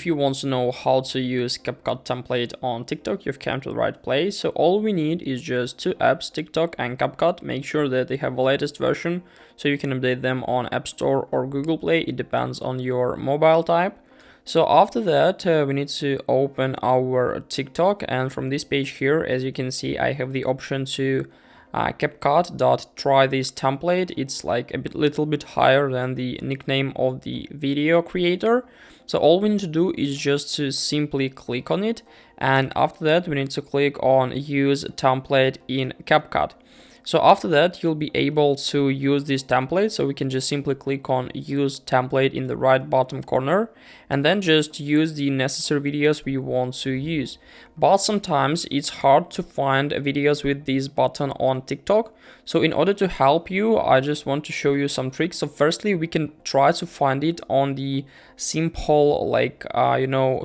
if you want to know how to use CapCut template on TikTok, you've come to the right place. So all we need is just two apps, TikTok and CapCut. Make sure that they have the latest version so you can update them on App Store or Google Play. It depends on your mobile type. So after that, we need to open our TikTok, and from this page here, as you can see, I have the option to CapCut.try this template. It's like little bit higher than the nickname of the video creator. So all we need to do is just to simply click on it, and after that we need to click on use template in CapCut. So after that, you'll be able to use this template. So we can just simply click on use template in the right bottom corner and then just use the necessary videos we want to use. But sometimes it's hard to find videos with this button on TikTok. So in order to help you, I just want to show you some tricks. So firstly, we can try to find it on the simple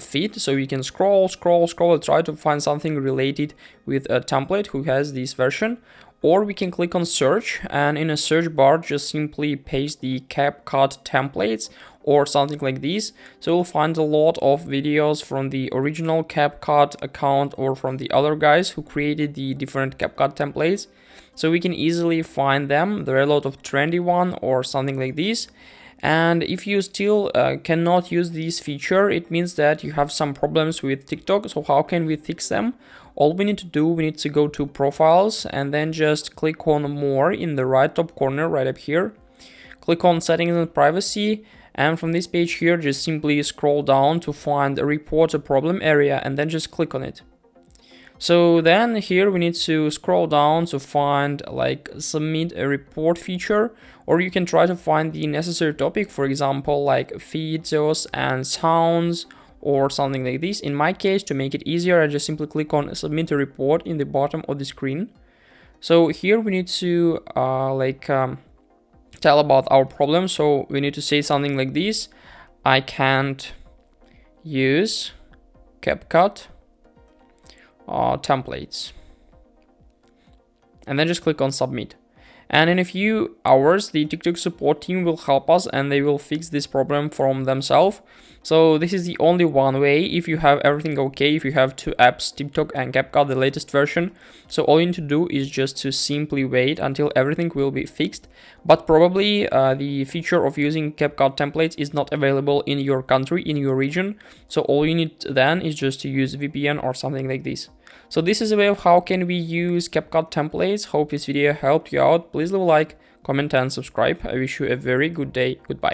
feed. So you can scroll, try to find something related with a template who has this version. Or we can click on search, and in a search bar just simply paste the CapCut templates or something like this. So you'll find a lot of videos from the original CapCut account or from the other guys who created the different CapCut templates. So we can easily find them. There are a lot of trendy one or something like this. And if you still cannot use this feature, it means that you have some problems with TikTok. So how can we fix them? All we need to do, we need to go to profiles and then just click on more in the right top corner right up here. Click on settings and privacy, and from this page here just simply scroll down to find report a problem area and then just click on it. So then here we need to scroll down to find like submit a report feature, or you can try to find the necessary topic, for example like videos and sounds or something like this. In my case, to make it easier, I just simply click on submit a report in the bottom of the screen. So here we need to tell about our problem. So we need to say something like this: I can't use CapCut templates, and then just click on submit. And in a few hours, the TikTok support team will help us and they will fix this problem from themselves. So this is the only one way. If you have everything okay, if you have two apps, TikTok and CapCut, the latest version, so all you need to do is just to simply wait until everything will be fixed. But probably the feature of using CapCut templates is not available in your country, in your region. So all you need then is just to use VPN or something like this. So this is a way of how can we use CapCut templates. Hope this video helped you out. Please leave a like, comment and subscribe. I wish you a very good day. Goodbye.